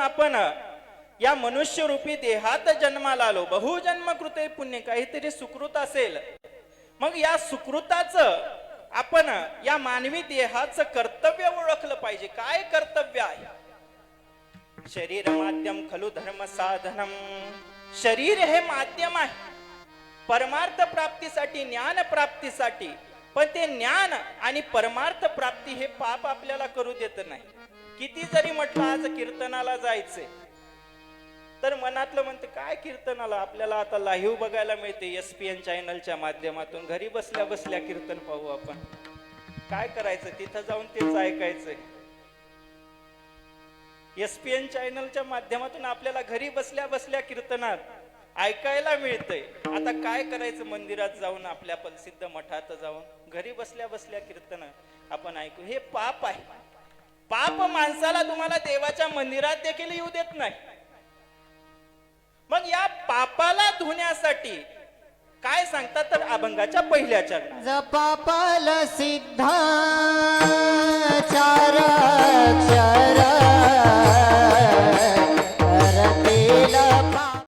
आपण या मनुष्य रूपी देहात जन्माला आलो, बहुजन्म कृते पुण्य, काहीतरी सुकृत असेल. मग या सुकृताचं आपण या मानवी देहाचं कर्तव्य ओळखलं पाहिजे. काय कर्तव्य आहे? शरीर माध्यम खलु धर्म साधनम. शरीर हे माध्यम आहे परमार्थ प्राप्तीसाठी, ज्ञान प्राप्तीसाठी. पण ते ज्ञान आणि परमार्थ प्राप्ती हे पाप आपल्याला करू देत नाही. किती जरी म्हटलं आज कीर्तनाला जायचंय, तर मनातलं म्हणते काय कीर्तनाला, आपल्याला आता लाईव्ह बघायला मिळते ESPN चॅनलच्या माध्यमातून. घरी बसल्या बसल्या कीर्तन पाहू आपण. काय करायचं, तिथं जाऊन तेच ऐकायचंय. ESPN चॅनलच्या माध्यमातून आपल्याला घरी बसल्या बसल्या कीर्तनात ऐकायला मिळतंय. आता काय करायचं, मंदिरात जाऊन, आपल्या प्रसिद्ध मठात जाऊन घरी बसल्या बसल्या कीर्तन आपण ऐकू. हे पाप आहे. पाप माणसाला तुम्हाला देवाच्या मंदिरात देखील येऊ देत नाही. मग या पापाला धुण्यासाठी काय सांगतात, तर अभंगाच्या पहिल्या चरणात जपापाल सिद्धा